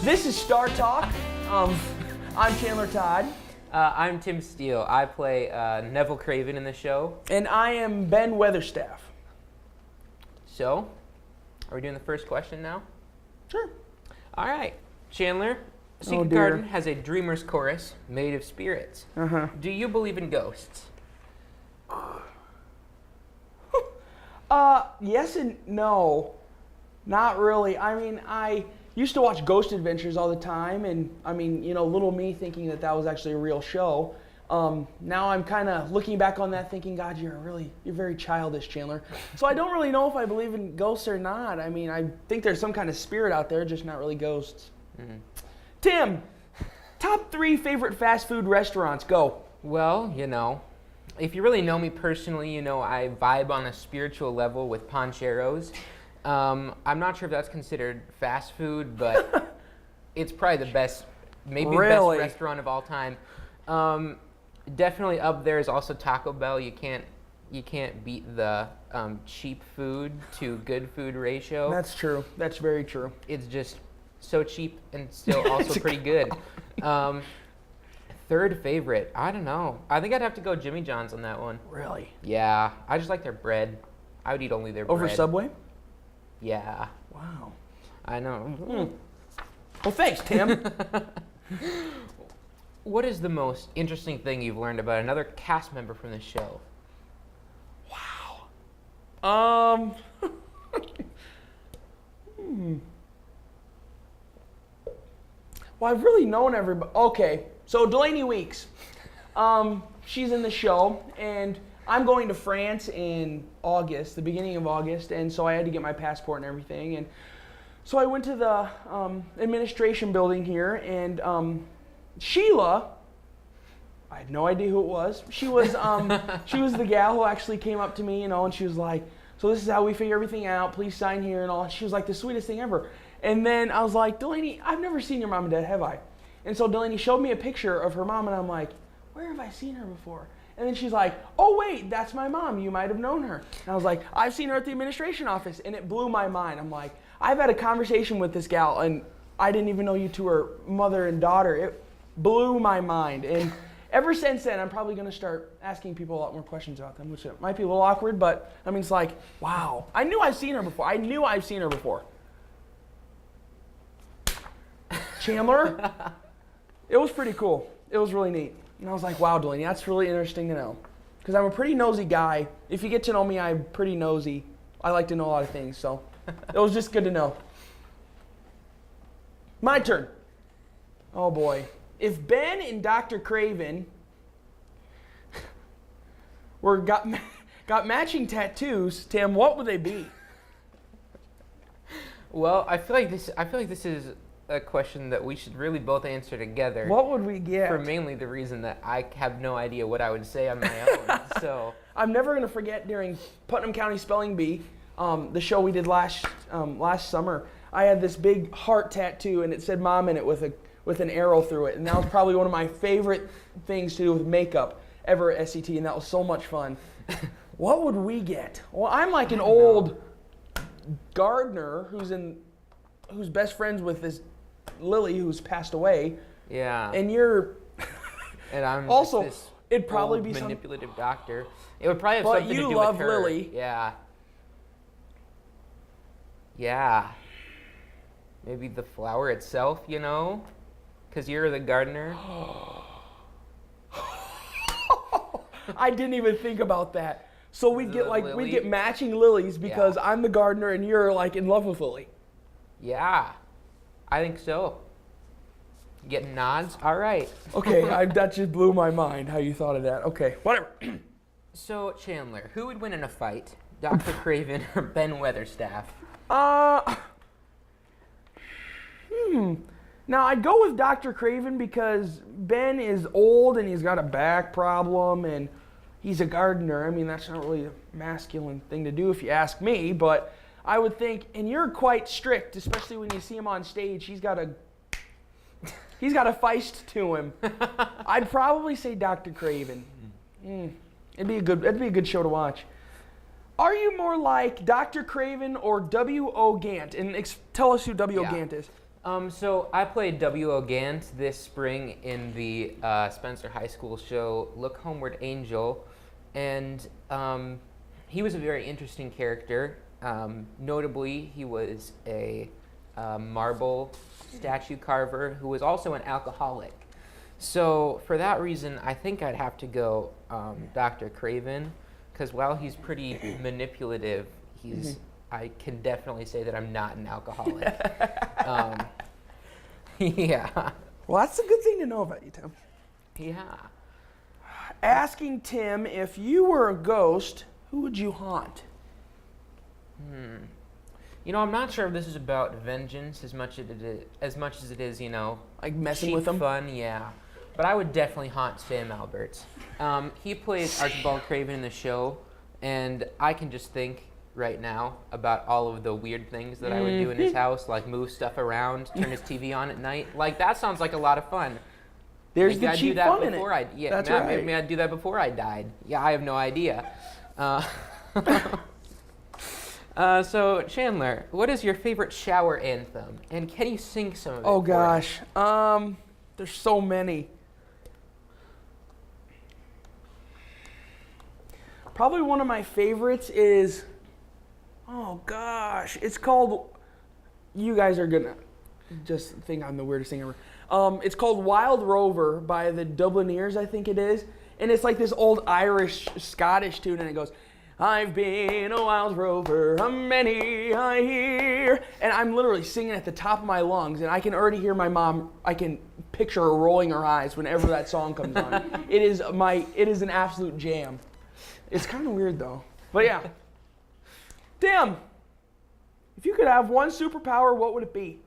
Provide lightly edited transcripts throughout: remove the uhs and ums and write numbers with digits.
This is Star Talk. I'm Chandler Todd. I'm Tim Steele. I play Neville Craven in the show. And I am Ben Weatherstaff. So, are we doing the first question now? Sure. All right. Chandler, Secret dear. Garden has a dreamer's chorus made of spirits. Uh-huh. Do you believe in ghosts? Yes and no. Not really. I mean, I used to watch Ghost Adventures all the time, and I mean, you know, little me thinking that was actually a real show. Now I'm kind of looking back on that thinking, God, you're very childish, Chandler. So I don't really know if I believe in ghosts or not. I mean, I think there's some kind of spirit out there, just not really ghosts. Mm-hmm. Tim, top 3 favorite fast food restaurants, go. Well, you know, if you really know me personally, you know I vibe on a spiritual level with Pancheros. I'm not sure if that's considered fast food, but it's probably the best, maybe the best restaurant of all time. Definitely up there is also Taco Bell. You can't beat the cheap food to good food ratio. That's true. That's very true. It's just so cheap and still also pretty good. Third favorite, I don't know. I think I'd have to go Jimmy John's on that one. Really? Yeah, I just like their bread. I would eat only their bread. Over Subway? Yeah. Wow. I know. Well, thanks, Tim. What is the most interesting thing you've learned about another cast member from the show? Wow. Well, I've really known everybody. Okay, so Delaney Weeks. She's in the show, and I'm going to France in August, the beginning of August, and so I had to get my passport and everything. And so I went to the administration building here, and Sheila, I had no idea who it was. She was the gal who actually came up to me, you know, and she was like, "So this is how we figure everything out. Please sign here," and all. She was like the sweetest thing ever. And then I was like, "Delaney, I've never seen your mom and dad, have I?" And so Delaney showed me a picture of her mom, and I'm like, "Where have I seen her before?" And then she's like, "Oh wait, that's my mom. You might have known her." And I was like, "I've seen her at the administration office," and it blew my mind. I'm like, I've had a conversation with this gal, and I didn't even know you two were mother and daughter. It blew my mind. And ever since then, I'm probably going to start asking people a lot more questions about them, which might be a little awkward, but I mean, it's like, wow. I knew I've seen her before. Chandler, it was pretty cool. It was really neat. And I was like, wow, Delaney, that's really interesting to know. Because I'm a pretty nosy guy. If you get to know me, I'm pretty nosy. I like to know a lot of things, so it was just good to know. My turn. Oh, boy. If Ben and Dr. Craven got matching tattoos, Tim, what would they be? Well, I feel like this is a question that we should really both answer together. What would we get? For mainly the reason that I have no idea what I would say on my own. So I'm never going to forget during Putnam County Spelling Bee, the show we did last summer. I had this big heart tattoo, and it said "Mom" in it with an arrow through it, and that was probably one of my favorite things to do with makeup ever at SCT, and that was so much fun. What would we get? Well, I'm like an old gardener who's best friends with this Lily who's passed away. Yeah. And you're and I'm also this it'd probably be manipulative doctor. It would probably have but something to you do love with her. Lily. Yeah. Yeah. Maybe the flower itself, you know? Because you're the gardener. I didn't even think about that. So we'd get matching lilies because Yeah. I'm the gardener and you're like in love with Lily. Yeah. I think so. Getting nods? All right. Okay, that just blew my mind how you thought of that. Okay, whatever. So, Chandler, who would win in a fight? Dr. Craven or Ben Weatherstaff? Now, I'd go with Dr. Craven because Ben is old and he's got a back problem and he's a gardener. I mean, that's not really a masculine thing to do if you ask me, but I would think, and you're quite strict, especially when you see him on stage. He's got a feist to him. I'd probably say Dr. Craven. It'd be a good show to watch. Are you more like Dr. Craven or W.O. Gant? And tell us who W.O. Gant is. So I played W.O. Gant this spring in the Spencer High School show Look Homeward Angel, and he was a very interesting character. Notably, he was a marble statue carver who was also an alcoholic. So for that reason, I think I'd have to go Dr. Craven, because while he's pretty manipulative, I can definitely say that I'm not an alcoholic. Yeah. Well, that's a good thing to know about you, Tim. Yeah. Asking Tim, if you were a ghost, who would you haunt? You know, I'm not sure if this is about vengeance as much as it is, you know, Like messing cheap with them? fun, yeah. But I would definitely haunt Sam Alberts. He plays Archibald Craven in the show, and I can just think right now about all of the weird things that I would do in his house, like move stuff around, turn his TV on at night. Like, that sounds like a lot of fun. There's Maybe the I'd cheap do that fun in it. before yeah, That's maybe right. I'd do that before I died. Yeah, I have no idea. So, Chandler, what is your favorite shower anthem? And can you sing some of it? Oh for us? gosh, there's so many. Probably one of my favorites is, oh gosh, it's called, you guys are gonna just think I'm the weirdest thing ever. It's called Wild Rover by the Dublineers, I think it is. And it's like this old Irish, Scottish tune, and it goes, I've been a wild rover, a many I hear. And I'm literally singing at the top of my lungs, and I can already hear my mom, I can picture her rolling her eyes whenever that song comes on. It is an absolute jam. It's kind of weird though. But yeah. Tim, if you could have one superpower, what would it be?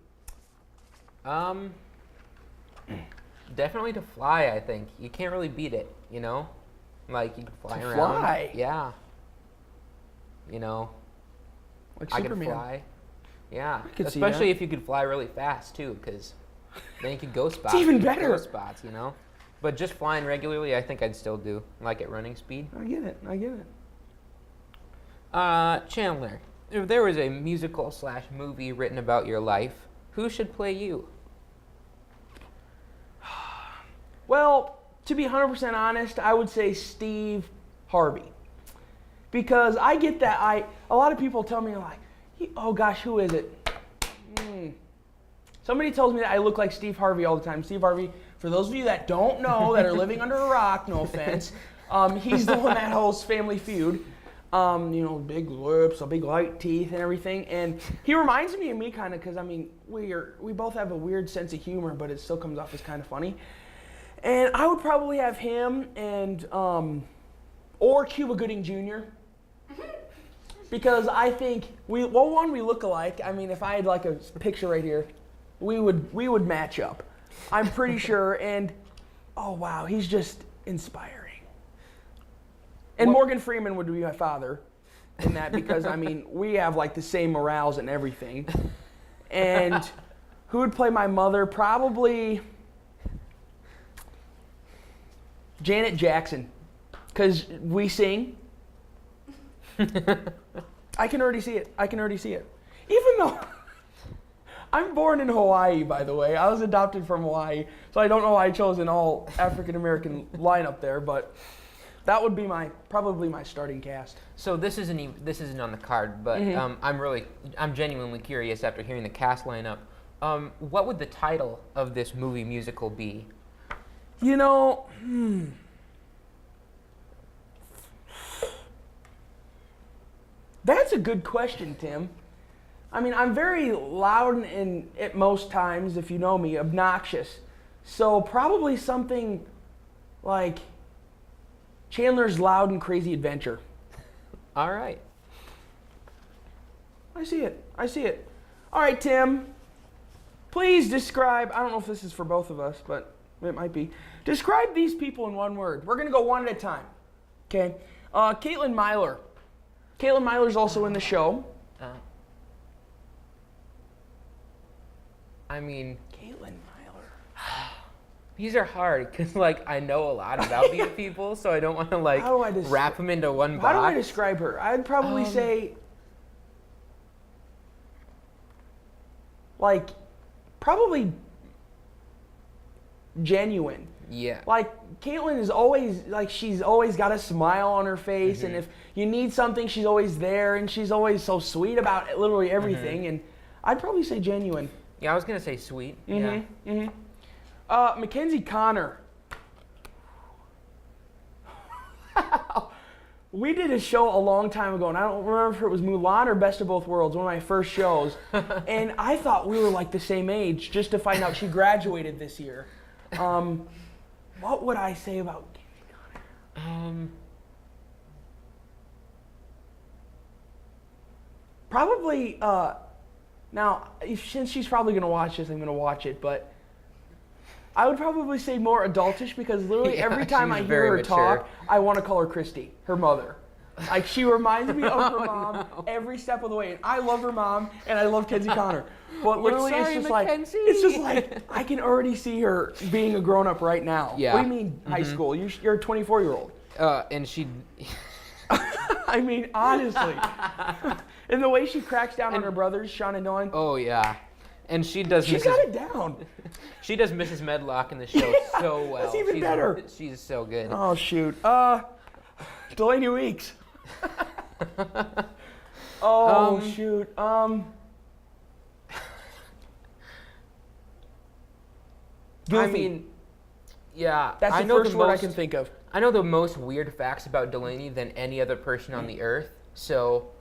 Definitely to fly, I think. You can't really beat it, you know? Like, you can fly To around. fly? Yeah. You know, Like I Superman. could fly. Yeah. could see Especially that. if you could fly really fast, too, because then you could go spots. even better. Go spots, you know? But just flying regularly, I think I'd still do. Like at running speed. I get it. Chandler, if there was a musical/movie written about your life, who should play you? Well, to be 100% honest, I would say Steve Harvey. Because I get that, a lot of people tell me like, oh gosh, who is it? Somebody tells me that I look like Steve Harvey all the time. Steve Harvey, for those of you that don't know, that are living under a rock, no offense, he's the one that hosts Family Feud. You know, big lips, big white teeth and everything. And he reminds me of me kind of because, I mean, we both have a weird sense of humor, but it still comes off as kind of funny. And I would probably have him and, or Cuba Gooding Jr. Because I think, we look alike. I mean, if I had like a picture right here, we would match up. I'm pretty sure. And, oh wow, he's just inspiring. And Morgan Freeman would be my father in that because, I mean, we have like the same morals and everything. And who would play my mother? Probably Janet Jackson, because we sing. I can already see it. Even though I'm born in Hawaii, by the way. I was adopted from Hawaii, so I don't know why I chose an all African-American lineup there, but that would be probably my starting cast. So this isn't on the card, but I'm genuinely curious after hearing the cast lineup. What would the title of this movie musical be? You know, that's a good question, Tim. I mean, I'm very loud and at most times, if you know me, obnoxious. So probably something like Chandler's Loud and Crazy Adventure. All right. I see it. All right, Tim. Please describe, I don't know if this is for both of us, but it might be. Describe these people in one word. We're going to go one at a time. Okay? Caitlin Myler. Caitlin Myler's also in the show. I mean, Caitlin Myler. these are hard because, like, I know a lot about these people, so I don't want to, like, wrap them into one box. How do I describe her? I'd probably say, like, probably genuine. Yeah. Like, Caitlin is always, like, she's always got a smile on her face, and if you need something, she's always there, and she's always so sweet about literally everything, and I'd probably say genuine. Yeah, I was going to say sweet. Yeah. Mackenzie Connor. We did a show a long time ago, and I don't remember if it was Mulan or Best of Both Worlds, one of my first shows, and I thought we were like the same age, just to find out she graduated this year. What would I say about Mackenzie Connor? Probably, now, since she's probably going to watch this, I'm going to watch it, but I would probably say more adultish, because literally every time I hear her talk, I want to call her Christy, her mother. Like, she reminds me of her mom every step of the way. And I love her mom, and I love Kenzie Connor. But literally, it's just like, I can already see her being a grown-up right now. Yeah. What do you mean high school? You're a 24-year-old. And she... I mean, honestly. And the way she cracks down on her brothers, Sean and Dylan. Oh, yeah. And she does She's got it down. She does Mrs. Medlock in the show so well. That's even better. She's so good. Oh, shoot. Delaney Weeks. Shoot. Goofy. I mean, yeah. That's the first word I can think of. I know the most weird facts about Delaney than any other person on the earth. So,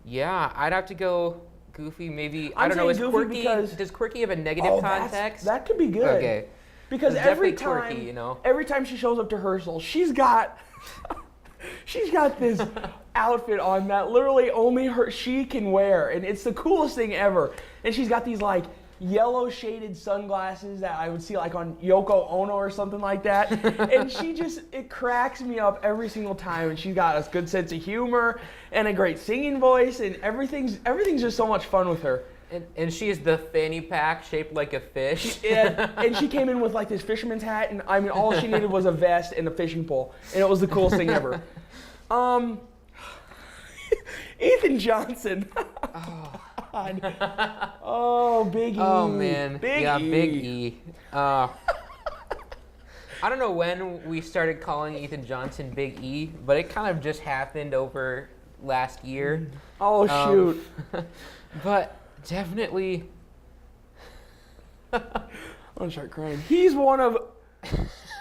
yeah, I'd have to go Goofy. Maybe, I don't know, is Quirky, does Quirky have a negative context? That could be good. Okay. Because every time, quirky, you know? Every time she shows up to rehearsal, she's got this outfit on that literally only she can wear, and it's the coolest thing ever. And she's got these like yellow shaded sunglasses that I would see like on Yoko Ono or something like that. And it cracks me up every single time. And she's got a good sense of humor and a great singing voice, and everything's just so much fun with her. And she is the fanny pack shaped like a fish. And she came in with like this fisherman's hat, and I mean, all she needed was a vest and a fishing pole, and it was the coolest thing ever. Ethan Johnson. Big E. Oh man, Big E. Big E. I don't know when we started calling Ethan Johnson Big E, but it kind of just happened over last year. Oh shoot. But definitely. I'm gonna start crying. He's one of,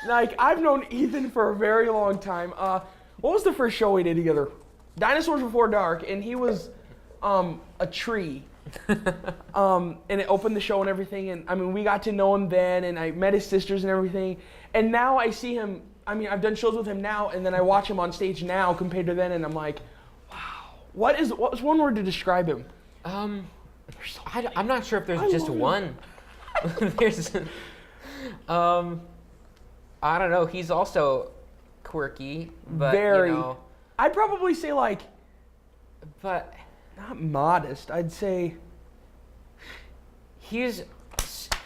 like, I've known Ethan for a very long time. What was the first show we did together? Dinosaurs Before Dark, and he was a tree. And it opened the show and everything, and I mean, we got to know him then, and I met his sisters and everything. And now I see him, I mean, I've done shows with him now, and then I watch him on stage now compared to then, and I'm like, wow. What's one word to describe him? I'm not sure if there's just one. There's, I don't know. He's also quirky, but very. You know, I'd probably say but not modest. I'd say he's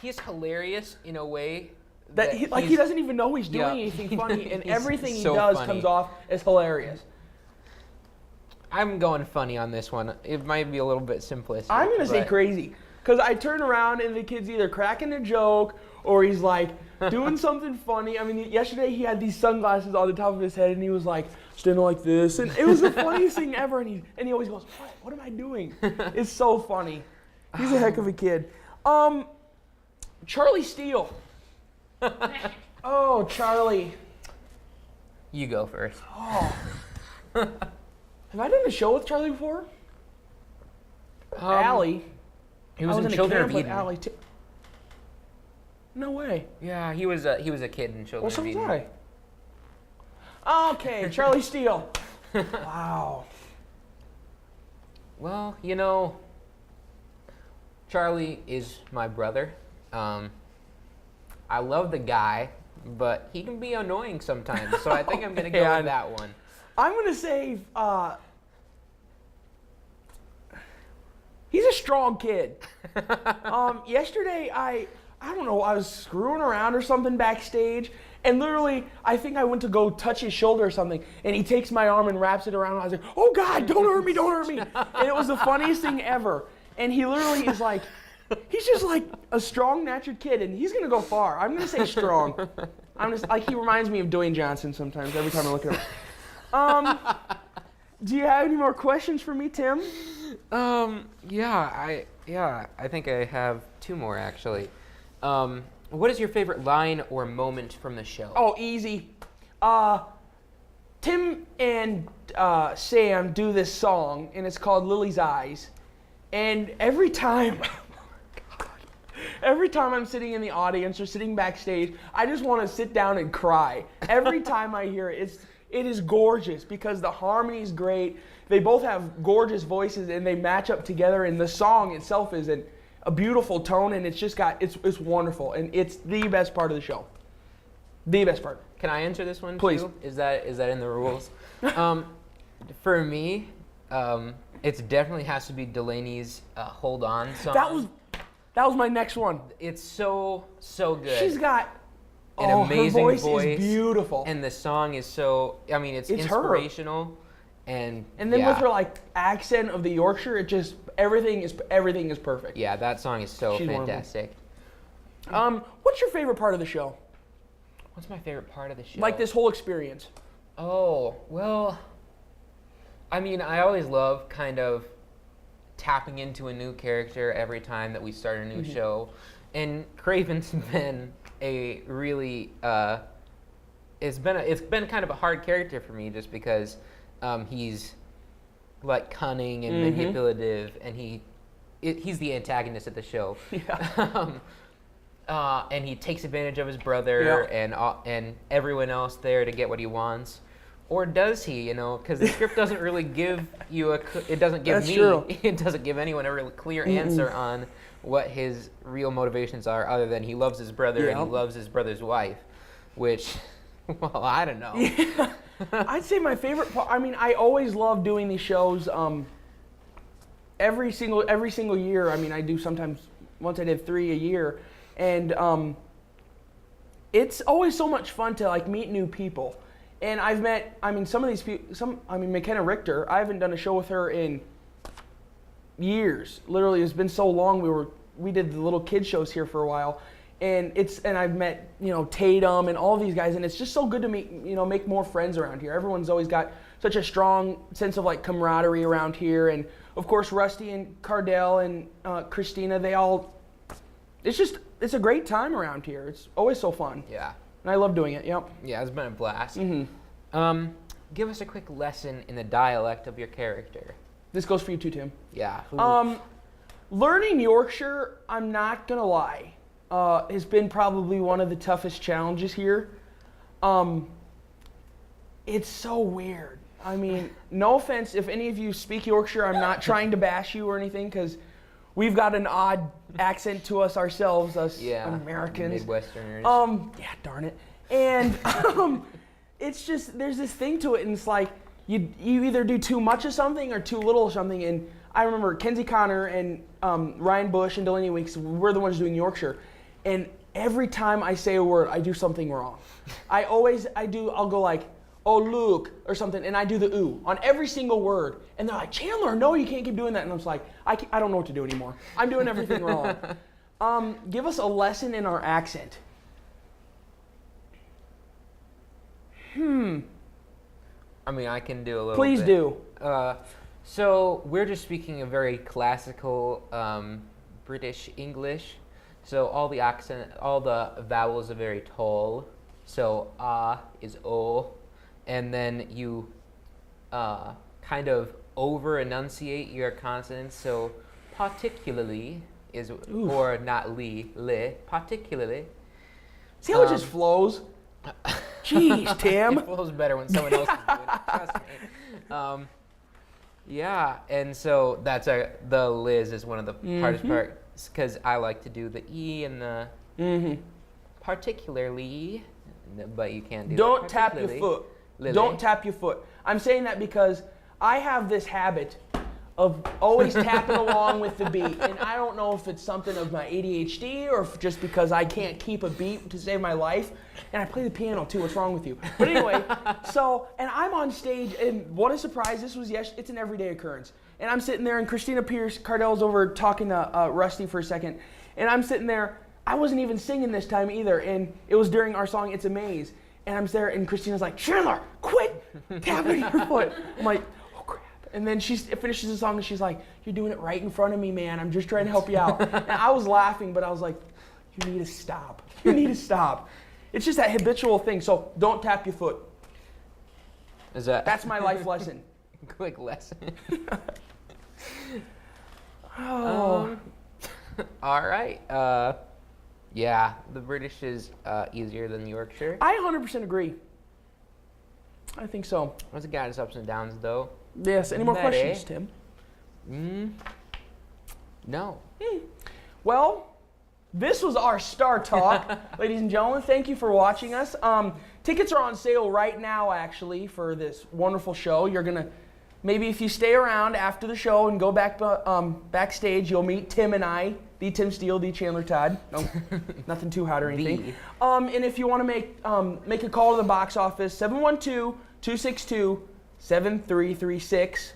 hilarious in a way that he doesn't even know he's doing anything funny, and everything he does comes off as hilarious. I'm going funny on this one. It might be a little bit simplistic. I'm going to say crazy, because I turn around and the kid's either cracking a joke or he's like doing something funny. I mean, yesterday he had these sunglasses on the top of his head, and he was like standing like this, and it was the funniest thing ever. And he always goes, "What am I doing?" It's so funny. He's a heck of a kid. Charlie Steele. Oh, Charlie. You go first. Oh. Have I done a show with Charlie before? Allie. He was in Children of Eden. Allie no way. Yeah, he was a kid in Children of Eden. Well, so was I. Okay, Charlie Steele. Wow. Well, you know, Charlie is my brother. I love the guy, but he can be annoying sometimes. So I think I'm going to go with that one. I'm going to say he's a strong kid. Yesterday, I don't know, I was screwing around or something backstage, and literally, I think I went to go touch his shoulder or something, and he takes my arm and wraps it around, and I was like, oh God, don't hurt me. And it was the funniest thing ever. And he literally is like, He's just like a strong-natured kid, and he's gonna go far. I'm gonna say strong. I'm just like, he reminds me of Dwayne Johnson sometimes. Every time I look at him. Do you have any more questions for me, Tim? I think I have 2 more actually. What is your favorite line or moment from the show? Oh, easy. Tim and Sam do this song, and it's called Lily's Eyes. And every time I'm sitting in the audience or sitting backstage, I just want to sit down and cry. Every time I hear it, it is gorgeous because the harmony is great. They both have gorgeous voices, and they match up together, and the song itself is a beautiful tone, and it's wonderful, and it's the best part of the show. The best part. Can I answer this one Please. too? Is that in the rules? For me, it definitely has to be Delaney's "Hold On" song. That was my next one. It's so good. She's got an amazing her voice is beautiful, and the song is so. I mean, it's inspirational, her. And then with her like accent of the Yorkshire, it just everything is perfect. Yeah, that song is so She's fantastic. What's your favorite part of the show? What's my favorite part of the show? Like this whole experience. Oh, well, I mean, I always love kind of tapping into a new character every time that we start a new show. And Craven's been a really, it's been kind of a hard character for me just because he's like cunning and manipulative, and he's the antagonist of the show. Yeah. And he takes advantage of his brother and everyone else there to get what he wants. Or does he, because the script doesn't really give you it doesn't give That's true. It doesn't give anyone a really clear answer on what his real motivations are, other than he loves his brother and he loves his brother's wife, which, well, I don't know. Yeah. I'd say my favorite part, I mean, I always love doing these shows every single year. I mean, I do sometimes, once I did 3 a year. And it's always so much fun to like meet new people. And I've met, I mean, some of these people, McKenna Richter, I haven't done a show with her in years. Literally, it's been so long. We did the little kid shows here for a while. And I've met, Tatum and all these guys, and it's just so good to meet, make more friends around here. Everyone's always got such a strong sense of like camaraderie around here. And of course, Rusty and Cardell and Christina, it's a great time around here. It's always so fun. Yeah. And I love doing it, yep. Yeah, it's been a blast. Mm-hmm. Give us a quick lesson in the dialect of your character. This goes for you too, Tim. Yeah. Learning Yorkshire, I'm not going to lie, has been probably one of the toughest challenges here. It's so weird. I mean, no offense if any of you speak Yorkshire, I'm not trying to bash you or anything, because we've got an odd accent to us ourselves, Americans. Midwesterners. Yeah, darn it. And it's just, there's this thing to it, and it's like, you either do too much of something or too little of something. And I remember Kenzie Connor and Ryan Bush and Delaney Weeks, we're the ones doing Yorkshire. And every time I say a word, I do something wrong. I'll go like, oh, Luke, or something, and I do the ooh on every single word. And they're like, Chandler, no, you can't keep doing that. And I'm just like, I don't know what to do anymore. I'm doing everything wrong. Give us a lesson in our accent. I mean, I can do a little Please bit. do. So we're just speaking a very classical British English. So all the vowels are very tall. So is o, and then you kind of over enunciate your consonants. So particularly is or not li, particularly. See how it just flows? Jeez, Tim. It flows better when someone else is doing it. Trust me. Yeah, and so that's the Liz is one of the hardest parts, because I like to do the E and the particularly, but you can't do Don't tap your foot. Lily. Don't tap your foot. I'm saying that because I have this habit of always tapping along with the beat, and I don't know if it's something of my ADHD or if just because I can't keep a beat to save my life. And I play the piano too. What's wrong with you? But anyway, and I'm on stage, and what a surprise! It's an everyday occurrence. And I'm sitting there, and Christina Pierce Cardell's over talking to Rusty for a second. And I'm sitting there. I wasn't even singing this time either. And it was during our song, It's a Maze. And I'm there, and Christina's like, Chandler, quit tapping your foot. I'm like, oh, crap. And then she finishes the song, and she's like, you're doing it right in front of me, man. I'm just trying to help you out. And I was laughing, but I was like, you need to stop. You need to stop. It's just that habitual thing. So don't tap your foot. That's my life lesson. Quick lesson. Oh. All right. Yeah, the British is easier than Yorkshire. I 100% agree. I think so. It's got its ups and downs, though. Yes. Any more questions, Tim? No. Well, this was our Star Talk. Ladies and gentlemen, thank you for watching us. Tickets are on sale right now, actually, for this wonderful show. You're going to, maybe if you stay around after the show and go back backstage, you'll meet Tim and I, the Tim Steele, the Chandler Todd. No, nothing too hot or anything. And if you want to make a call to the box office, 712-262-7336.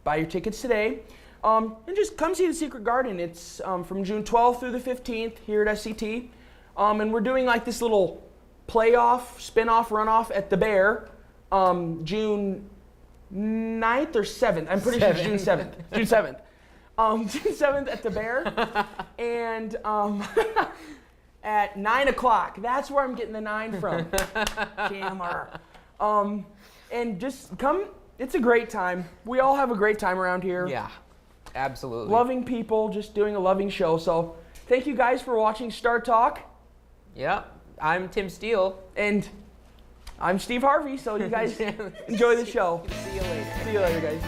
Buy your tickets today. And just come see The Secret Garden. It's from June 12th through the 15th here at SCT. And we're doing like this little playoff, spin-off, runoff at the Bear June 9th or 7th. I'm pretty sure it's June 7th. June 7th. June 7th at the Bear. And at 9 o'clock. That's where I'm getting the 9 from. Chandler. And just come. It's a great time. We all have a great time around here. Yeah, absolutely. Loving people, just doing a loving show. So thank you guys for watching Star Talk. Yeah, I'm Tim Steele. And I'm Steve Harvey, so you guys enjoy the show. See you later. See you later, guys.